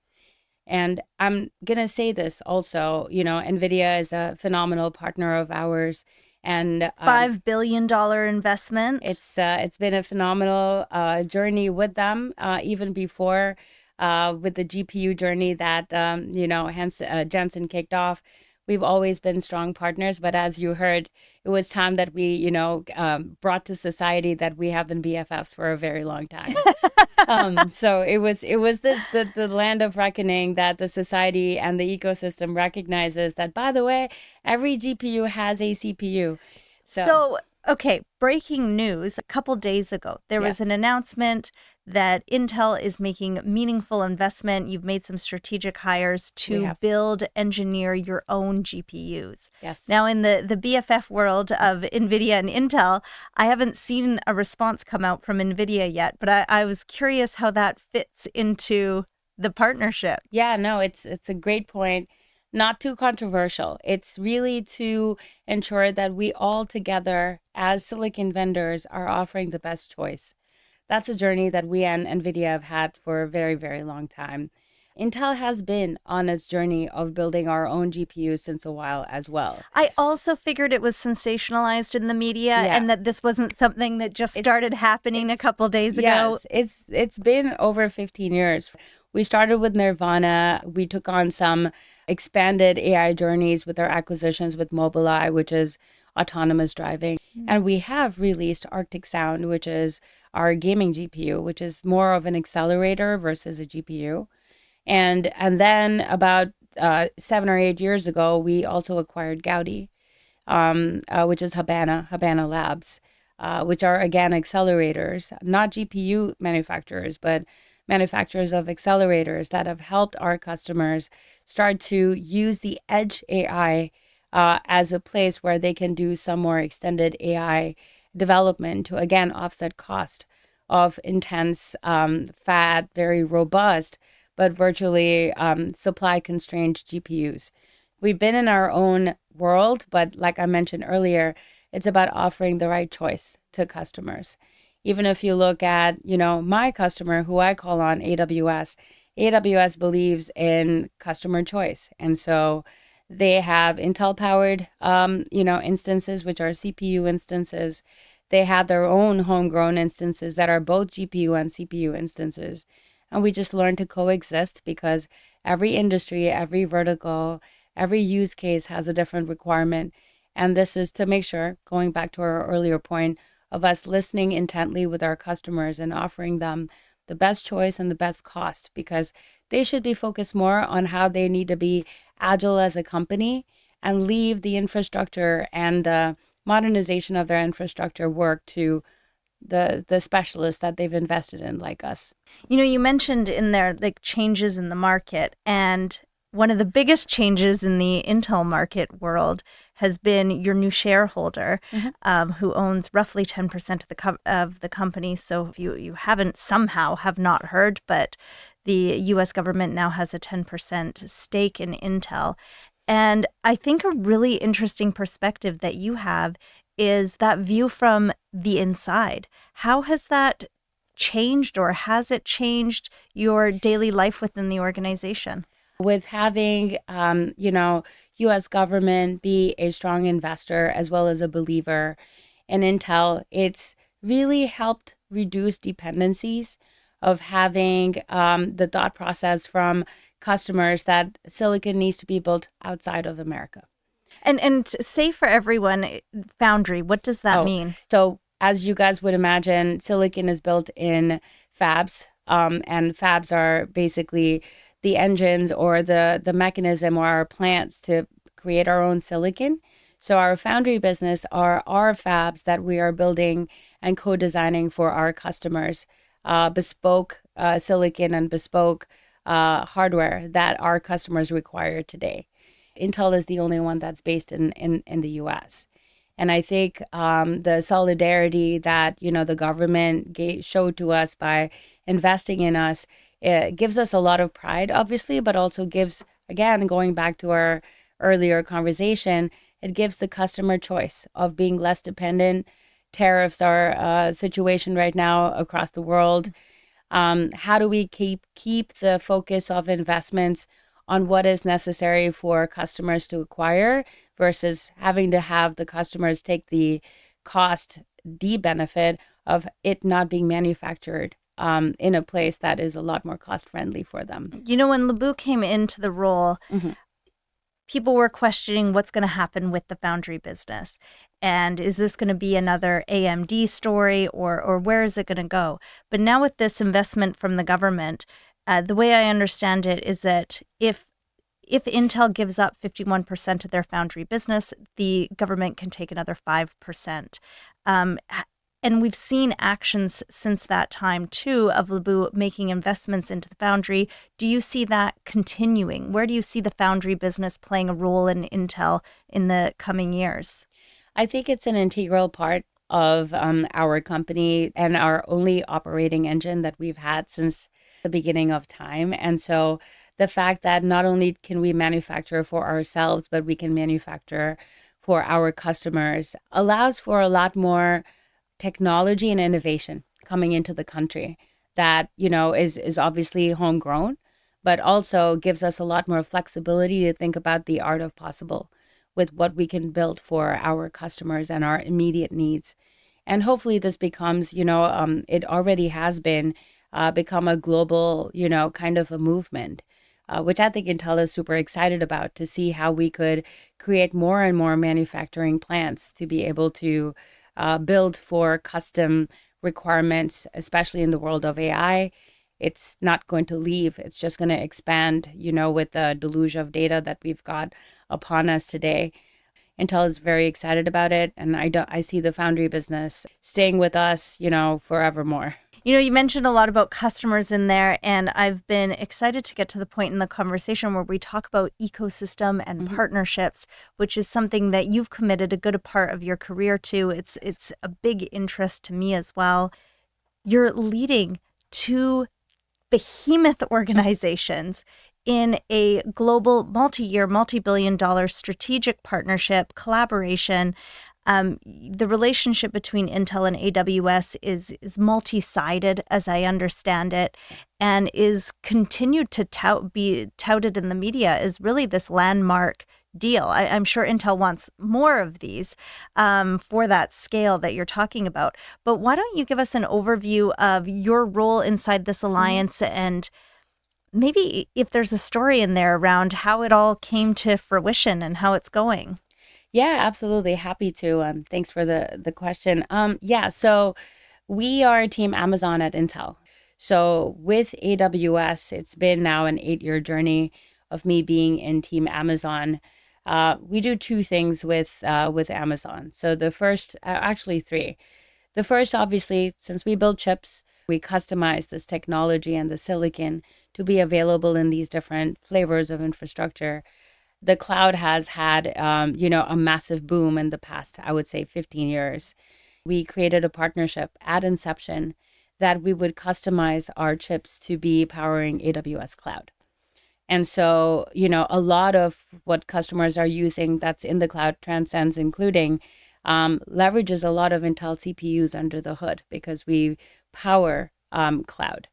S1: And I'm going to say this also, NVIDIA is a phenomenal partner of ours. And
S2: $5 billion investment.
S1: It's been a phenomenal journey with them, even before with the GPU journey that Jensen kicked off. We've always been strong partners, but as you heard, it was time that we brought to society that we have been BFFs for a very long time. So it was the land of reckoning that the society and the ecosystem recognizes that, by the way, every GPU has a CPU.
S2: So okay, breaking news. A couple days ago, there was an announcement that Intel is making meaningful investment. You've made some strategic hires to engineer your own GPUs.
S1: Yes.
S2: Now, in the BFF world of NVIDIA and Intel, I haven't seen a response come out from NVIDIA yet, but I was curious how that fits into the partnership.
S1: Yeah, no, it's a great point. Not too controversial. It's really to ensure that we all together as silicon vendors are offering the best choice. That's a journey that we and NVIDIA have had for a very, very long time. Intel has been on its journey of building our own GPUs since a while as well.
S2: I also figured it was sensationalized in the media and that this wasn't something that just started happening a couple days ago.
S1: Yes, it's been over 15 years. We started with Nirvana. We took on some expanded AI journeys with our acquisitions with Mobileye, which is autonomous driving. And we have released Arctic Sound, which is our gaming GPU, which is more of an accelerator versus a GPU. And then about 7 or 8 years ago, we also acquired Gaudi, which is Habana Labs, which are, again, accelerators, not GPU manufacturers, but manufacturers of accelerators that have helped our customers start to use the edge AI as a place where they can do some more extended AI development to, again, offset cost of intense, fat, very robust, but virtually supply-constrained GPUs. We've been in our own world, but like I mentioned earlier, it's about offering the right choice to customers. Even if you look at, my customer who I call on, AWS believes in customer choice. And so they have Intel-powered, instances, which are CPU instances. They had their own homegrown instances that are both GPU and CPU instances. And we just learned to coexist because every industry, every vertical, every use case has a different requirement. And this is to make sure, going back to our earlier point, of us listening intently with our customers and offering them the best choice and the best cost, because they should be focused more on how they need to be agile as a company and leave the infrastructure and the modernization of their infrastructure work to the specialists that they've invested in, like us.
S2: You mentioned in there like changes in the market, and one of the biggest changes in the Intel market world has been your new shareholder, who owns roughly 10% of the company. So if you haven't somehow have not heard, but the U.S. government now has a 10% stake in Intel. And I think a really interesting perspective that you have is that view from the inside. How has that changed, or has it changed your daily life within the organization?
S1: With having, U.S. government be a strong investor as well as a believer in Intel, it's really helped reduce dependencies of having the thought process from customers that silicon needs to be built outside of America.
S2: And say for everyone, foundry, what does that mean?
S1: So as you guys would imagine, silicon is built in fabs, and fabs are basically the engines or the mechanism or our plants to create our own silicon. So our foundry business are our fabs that we are building and co-designing for our customers, bespoke silicon and bespoke hardware that our customers require today. Intel is the only one that's based in the US. And I think the solidarity that, the government showed to us by investing in us, it gives us a lot of pride, obviously, but also gives, again, going back to our earlier conversation, it gives the customer choice of being less dependent. Tariffs are a situation right now across the world. How do we keep the focus of investments on what is necessary for customers to acquire versus having to have the customers take the cost benefit of it not being manufactured in a place that is a lot more cost friendly for them.
S2: When Lip-Bu came into the role, people were questioning what's going to happen with the foundry business. And is this going to be another AMD story, or where is it going to go? But now with this investment from the government, the way I understand it is that if Intel gives up 51% of their foundry business, the government can take another 5%. And we've seen actions since that time, too, of Lip-Bu making investments into the foundry. Do you see that continuing? Where do you see the foundry business playing a role in Intel in the coming years?
S1: I think it's an integral part of our company and our only operating engine that we've had since the beginning of time. And so the fact that not only can we manufacture for ourselves, but we can manufacture for our customers allows for a lot more technology and innovation coming into the country that, is obviously homegrown, but also gives us a lot more flexibility to think about the art of possible with what we can build for our customers and our immediate needs. And hopefully this becomes, it already has been become a global, kind of a movement, which I think Intel is super excited about, to see how we could create more and more manufacturing plants to be able to build for custom requirements, especially in the world of AI. It's not going to leave. It's just going to expand, with the deluge of data that we've got upon us today. Intel is very excited about it. And I see the foundry business staying with us, forevermore.
S2: You mentioned a lot about customers in there, and I've been excited to get to the point in the conversation where we talk about ecosystem and partnerships, which is something that you've committed a good part of your career to. It's a big interest to me as well. You're leading two behemoth organizations in a global, multi-year, multi-billion-dollar strategic partnership, collaboration. The relationship between Intel and AWS is multi-sided, as I understand it, and is continued to be touted in the media as really this landmark deal. I'm sure Intel wants more of these for that scale that you're talking about. But why don't you give us an overview of your role inside this alliance and maybe if there's a story in there around how it all came to fruition and how it's going?
S1: Yeah, absolutely. Happy to. Thanks for the question. Yeah, so we are Team Amazon at Intel. So with AWS, it's been now an 8-year journey of me being in Team Amazon. We do two things with Amazon. So the first, actually three. The first, obviously, since we build chips, we customize this technology and the silicon to be available in these different flavors of infrastructure. The cloud has had, a massive boom in the past, I would say 15 years. We created a partnership at inception that we would customize our chips to be powering AWS cloud. And so, a lot of what customers are using that's in the cloud transcends, including leverages a lot of Intel CPUs under the hood because we power cloud.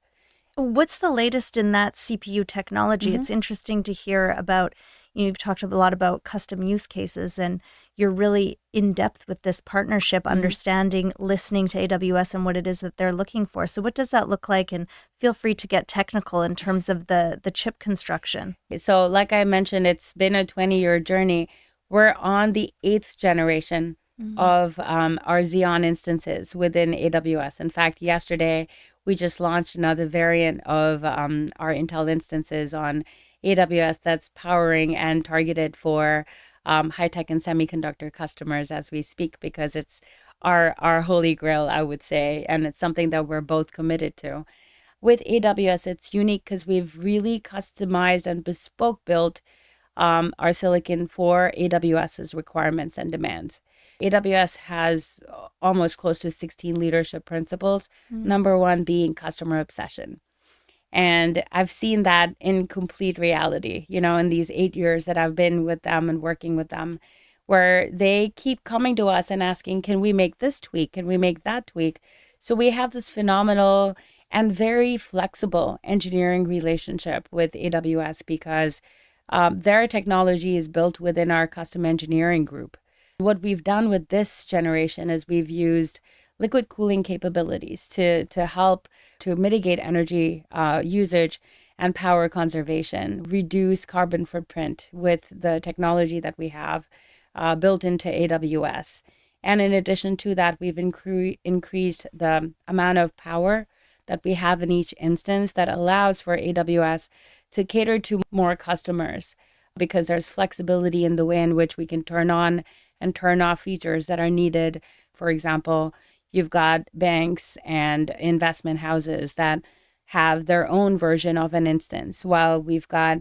S2: What's the latest in that CPU technology?
S1: Mm-hmm.
S2: It's interesting to hear about, you've talked a lot about custom use cases, and you're really in depth with this partnership,
S1: Mm-hmm.
S2: understanding, listening to AWS and what it is that they're looking for. So what does that look like? And feel free to get technical in terms of the chip construction.
S1: So, like I mentioned, it's been a 20-year journey. We're on the 8th generation of our Xeon instances within AWS. In fact, yesterday, we just launched another variant of our Intel instances on AWS that's powering and targeted for high-tech and semiconductor customers as we speak, because it's our holy grail, I would say, and it's something that we're both committed to. With AWS, it's unique because we've really customized and bespoke built our silicon for AWS's requirements and demands. AWS has almost close to 16 leadership principles, number one being customer obsession. And I've seen that in complete reality, in these 8 years that I've been with them and working with them, where they keep coming to us and asking, can we make this tweak? Can we make that tweak? So we have this phenomenal and very flexible engineering relationship with AWS because their technology is built within our custom engineering group. What we've done with this generation is we've used liquid cooling capabilities to help to mitigate energy usage and power conservation, reduce carbon footprint with the technology that we have built into AWS. And in addition to that, we've increased the amount of power that we have in each instance that allows for AWS to cater to more customers because there's flexibility in the way in which we can turn on and turn off features that are needed. For example, you've got banks and investment houses that have their own version of an instance, while we've got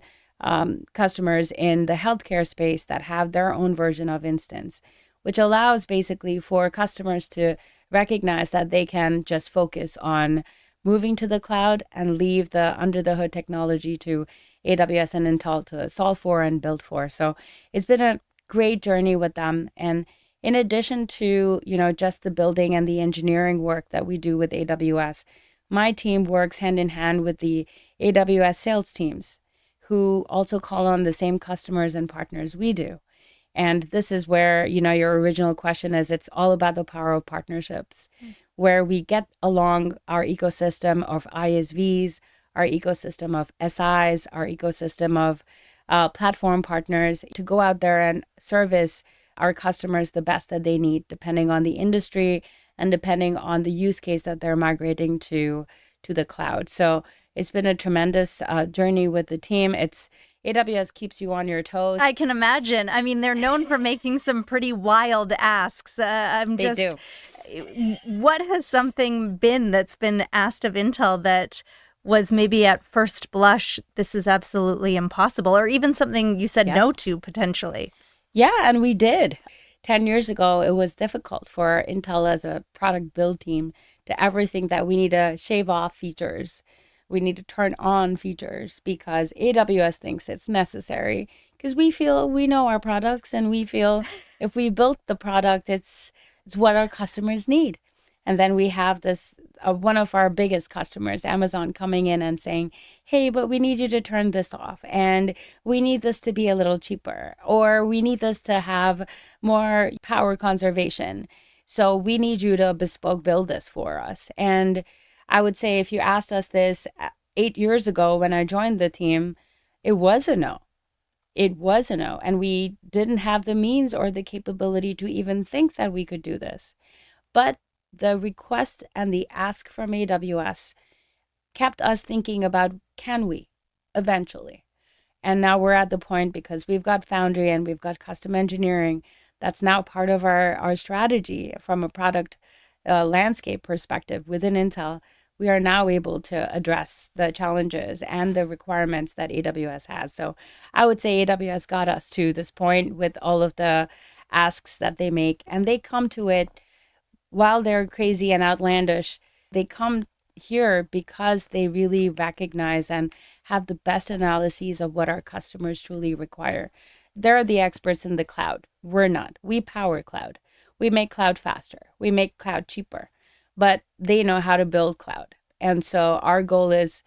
S1: customers in the healthcare space that have their own version of instance, which allows basically for customers to recognize that they can just focus on moving to the cloud and leave the under the hood technology to AWS and Intel to solve for and build for. So it's been a great journey with them. And in addition to, just the building and the engineering work that we do with AWS, my team works hand in hand with the AWS sales teams who also call on the same customers and partners we do. And this is where, your original question is, it's all about the power of partnerships, where we get along our ecosystem of ISVs, our ecosystem of SIs, our ecosystem of platform partners to go out there and service our customers the best that they need, depending on the industry and depending on the use case that they're migrating to the cloud. So it's been a tremendous journey with the team. AWS keeps you on your toes.
S2: I can imagine. I mean, they're known for making some pretty wild asks.
S1: They do.
S2: What has something been that's been asked of Intel that was maybe at first blush, this is absolutely impossible, or even something you said no to potentially?
S1: Yeah, and we did. 10 years ago, it was difficult for Intel as a product build team to ever think that we need to shave off features. We need to turn on features because AWS thinks it's necessary because we feel we know our products and we feel if we built the product, it's what our customers need. And then we have this one of our biggest customers, Amazon, coming in and saying, hey, but we need you to turn this off. And we need this to be a little cheaper. Or we need this to have more power conservation. So we need you to bespoke build this for us. And I would say if you asked us this 8 years ago when I joined the team, it was a no. It was a no. And we didn't have the means or the capability to even think that we could do this. But the request and the ask from AWS kept us thinking about, can we eventually? And now we're at the point, because we've got Foundry and we've got custom engineering, that's now part of our strategy from a product landscape perspective within Intel. We are now able to address the challenges and the requirements that AWS has. So I would say AWS got us to this point with all of the asks that they make, and they come to it while they're crazy and outlandish. They come here because they really recognize and have the best analyses of what our customers truly require. They're the experts in the cloud. We're not. We power cloud. We make cloud faster. We make cloud cheaper, but they know how to build cloud. And so our goal is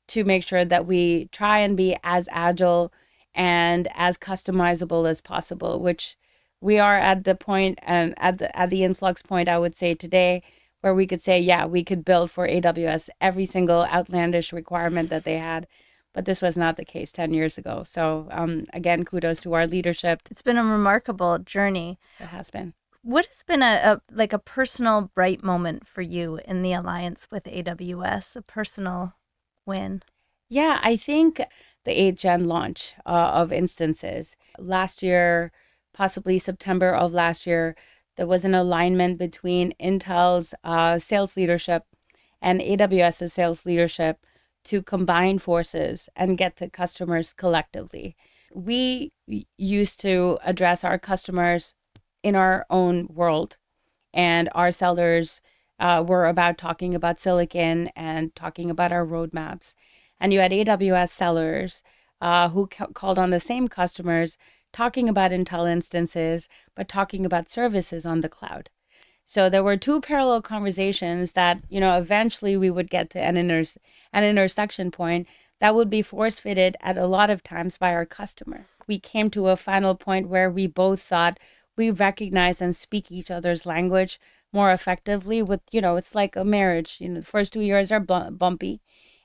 S1: to make sure that we try and be as agile and as customizable as possible, which we are at the point and at the influx point, I would say today, where we could say, yeah, we could build for AWS every single outlandish requirement that they had. But this was not the case 10 years ago. So again, kudos to our leadership.
S2: It's been a remarkable journey.
S1: It has been.
S2: What has been a personal bright moment for you in the alliance with AWS, a personal win?
S1: Yeah, I think the 8th gen launch of instances last year, possibly September of last year, there was an alignment between Intel's sales leadership and AWS's sales leadership to combine forces and get to customers collectively. We used to address our customers in our own world, and our sellers were about talking about silicon and talking about our roadmaps. And you had AWS sellers who called on the same customers, talking about Intel instances, but talking about services on the cloud. So there were two parallel conversations that, eventually we would get to an intersection point that would be force fitted at a lot of times by our customer. We came to a final point where we both thought we recognize and speak each other's language more effectively with, it's like a marriage. The first 2 years are bumpy.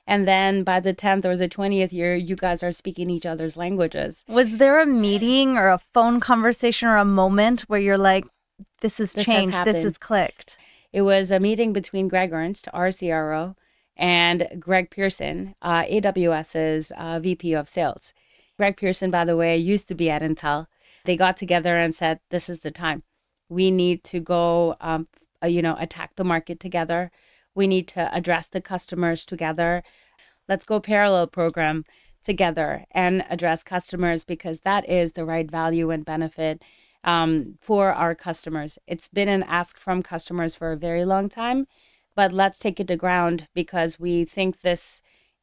S1: And then by the 10th or the 20th year, you guys are speaking each other's languages.
S2: Was there a meeting or a phone conversation or a moment where you're like, this has changed, this has clicked?
S1: It was a meeting between Greg Ernst, our CRO, and Greg Pearson, AWS's VP of sales. Greg Pearson, by the way, used to be at Intel. They got together and said, this is the time. We need to go, attack the market together. We need to address the customers together. Let's go parallel program together and address customers, because that is the right value and benefit for our customers. It's been an ask from customers for a very long time, but let's take it to ground, because we think this,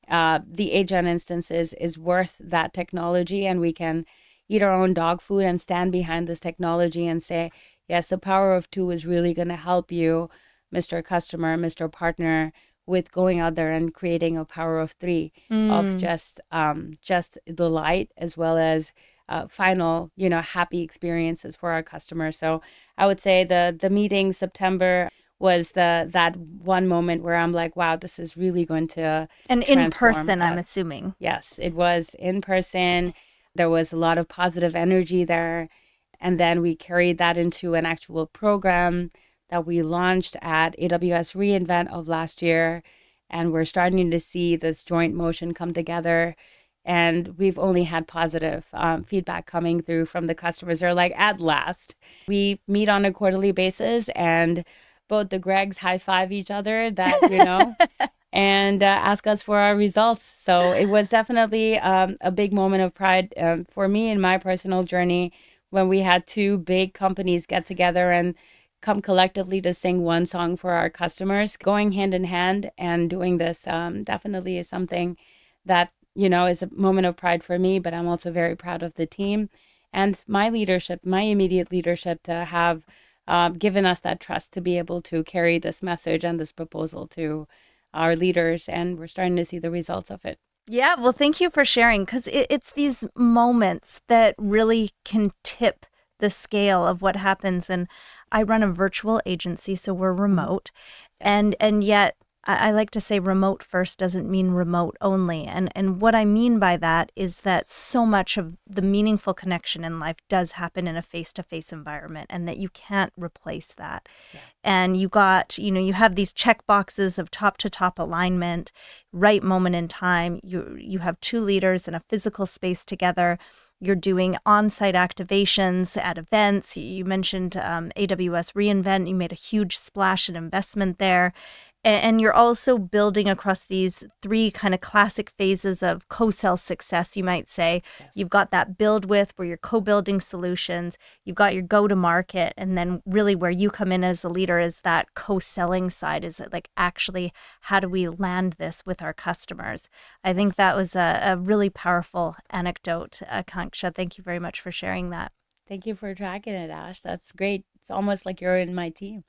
S1: the AGEN instances is worth that technology, and we can eat our own dog food and stand behind this technology and say, yes, the power of two is really going to help you, Mr. Customer, Mr. Partner, with going out there and creating a power of three of just delight, as well as final, happy experiences for our customers. So I would say the meeting September was that one moment where I'm like, wow, this is really going to
S2: and
S1: transform
S2: in person,
S1: us.
S2: I'm assuming.
S1: Yes, it was in person. There was a lot of positive energy there. And then we carried that into an actual program that we launched at AWS reInvent of last year. And we're starting to see this joint motion come together. And we've only had positive feedback coming through from the customers. They're like, at last. We meet on a quarterly basis, and both the Gregs high five each other and ask us for our results. So it was definitely a big moment of pride for me in my personal journey, when we had two big companies get together and come collectively to sing one song for our customers. Going hand in hand and doing this definitely is something that, is a moment of pride for me, but I'm also very proud of the team and my leadership, my immediate leadership, to have given us that trust to be able to carry this message and this proposal to our leaders, and we're starting to see the results of it.
S2: Yeah, well, thank you for sharing, because it's these moments that really can tip the scale of what happens. And I run a virtual agency, so we're remote.
S1: Yes.
S2: And yet I like to say remote first doesn't mean remote only. And what I mean by that is that so much of the meaningful connection in life does happen in a face-to-face environment, and that you can't replace that.
S1: Yeah.
S2: And you have these check boxes of top to top alignment, right moment in time. You have two leaders in a physical space together. You're doing on-site activations at events. You mentioned AWS reInvent. You made a huge splash and investment there. And you're also building across these three kind of classic phases of co-sell success, you might say.
S1: Yes.
S2: You've got that build with, where you're co-building solutions. You've got your go-to-market. And then really where you come in as a leader is that co-selling side. Is it like, actually, how do we land this with our customers? I think that was a really powerful anecdote, Akanksha. Thank you very much for sharing that.
S1: Thank you for tracking it, Ash. That's great. It's almost like you're in my team.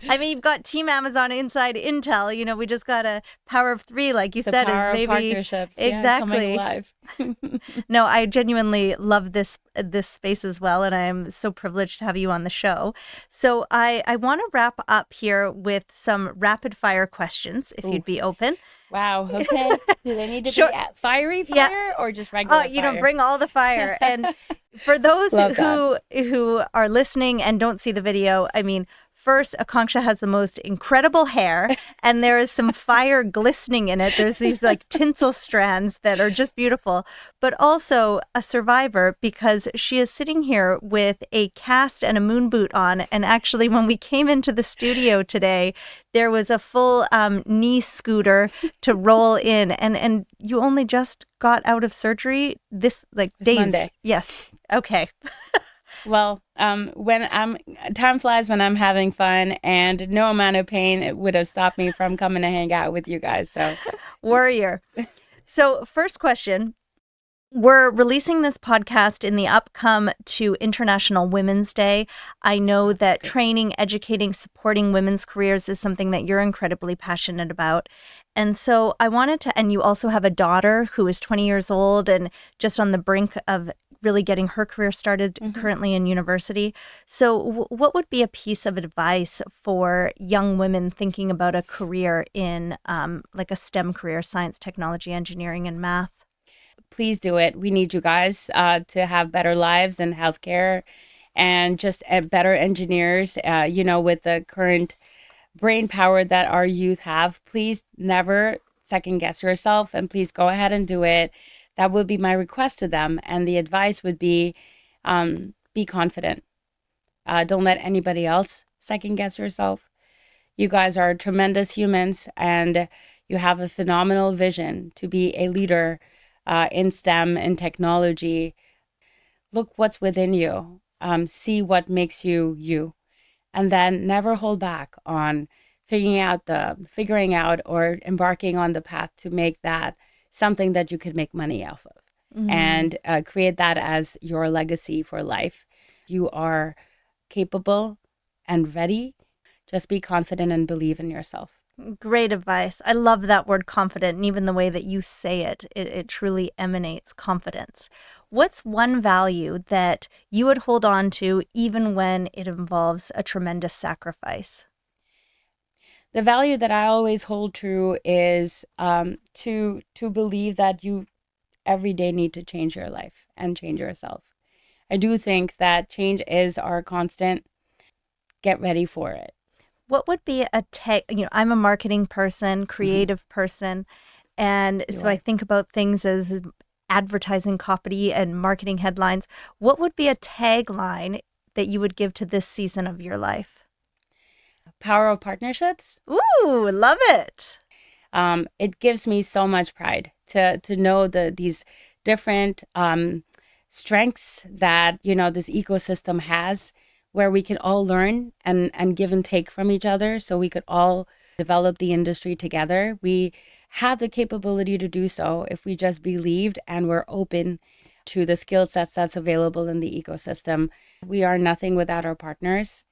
S2: I mean, you've got Team Amazon inside Intel. We just got a power of three, like you said,
S1: Power
S2: is maybe
S1: of partnerships.
S2: exactly.
S1: Yeah, coming alive.
S2: No, I genuinely love this space as well, and I am so privileged to have you on the show. So I want to wrap up here with some rapid fire questions, if you'd be open.
S1: Wow. Okay. Do they need to be at fiery fire or just regular fire?
S2: Bring all the fire. And for those who are listening and don't see the video, I mean, first, Akanksha has the most incredible hair, and there is some fire glistening in it. There's these like tinsel strands that are just beautiful, but also a survivor, because she is sitting here with a cast and a moon boot on. And actually, when we came into the studio today, there was a full knee scooter to roll in, and you only just got out of surgery this days.
S1: Monday.
S2: Yes. Okay.
S1: Well, time flies when I'm having fun, and no amount of pain would have stopped me from coming to hang out with you guys. So,
S2: warrior. So, first question. We're releasing this podcast in the upcome to International Women's Day. I know that training, educating, supporting women's careers is something that you're incredibly passionate about. And so I wanted to, and you also have a daughter who is 20 years old and just on the brink of really getting her career started currently in university. So what would be a piece of advice for young women thinking about a career in like a STEM career, science, technology, engineering, and math?
S1: Please do it. We need you guys to have better lives in healthcare and just better engineers, with the current brain power that our youth have. Please never second guess yourself, and please go ahead and do it. That would be my request to them. And the advice would be confident. Don't let anybody else second guess yourself. You guys are tremendous humans, and you have a phenomenal vision to be a leader in STEM and technology. Look what's within you. See what makes you you. And then never hold back on figuring out or embarking on the path to make that something that you could make money off of, and create that as your legacy for life. You are capable and ready. Just be confident and believe in yourself.
S2: Great advice. I love that word confident, and even the way that you say it truly emanates confidence. What's one value that you would hold on to even when it involves a tremendous sacrifice?
S1: The value that I always hold true is to believe that you every day need to change your life and change yourself. I do think that change is our constant. Get ready for it.
S2: What would be a tag? I'm a marketing person, creative person, and so I think about things as advertising copy and marketing headlines. What would be a tagline that you would give to this season of your life?
S1: Power of partnerships.
S2: Ooh, love it.
S1: It gives me so much pride to know these different strengths that this ecosystem has, where we can all learn and give and take from each other, so we could all develop the industry together. We have the capability to do so if we just believed and were open to the skill sets that's available in the ecosystem. We are nothing without our partners.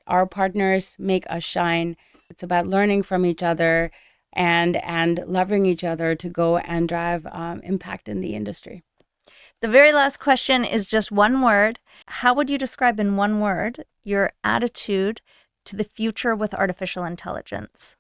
S1: Our partners make us shine. It's about learning from each other and leveraging each other to go and drive impact in the industry.
S2: The very last question is just one word. How would you describe in one word your attitude to the future with artificial intelligence?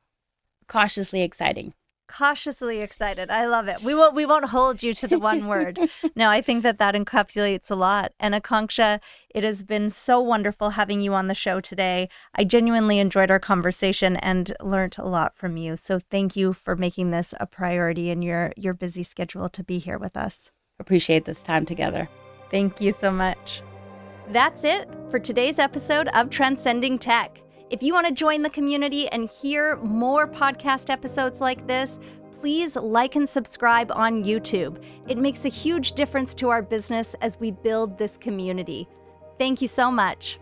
S1: Cautiously exciting.
S2: Cautiously excited. I love it. We won't hold you to the one word. No, I think that encapsulates a lot. And Akanksha, it has been so wonderful having you on the show today. I genuinely enjoyed our conversation and learned a lot from you. So thank you for making this a priority in your busy schedule to be here with us.
S1: Appreciate this time together.
S2: Thank you so much. That's it for today's episode of Transcending Tech. If you want to join the community and hear more podcast episodes like this, please like and subscribe on YouTube. It makes a huge difference to our business as we build this community. Thank you so much.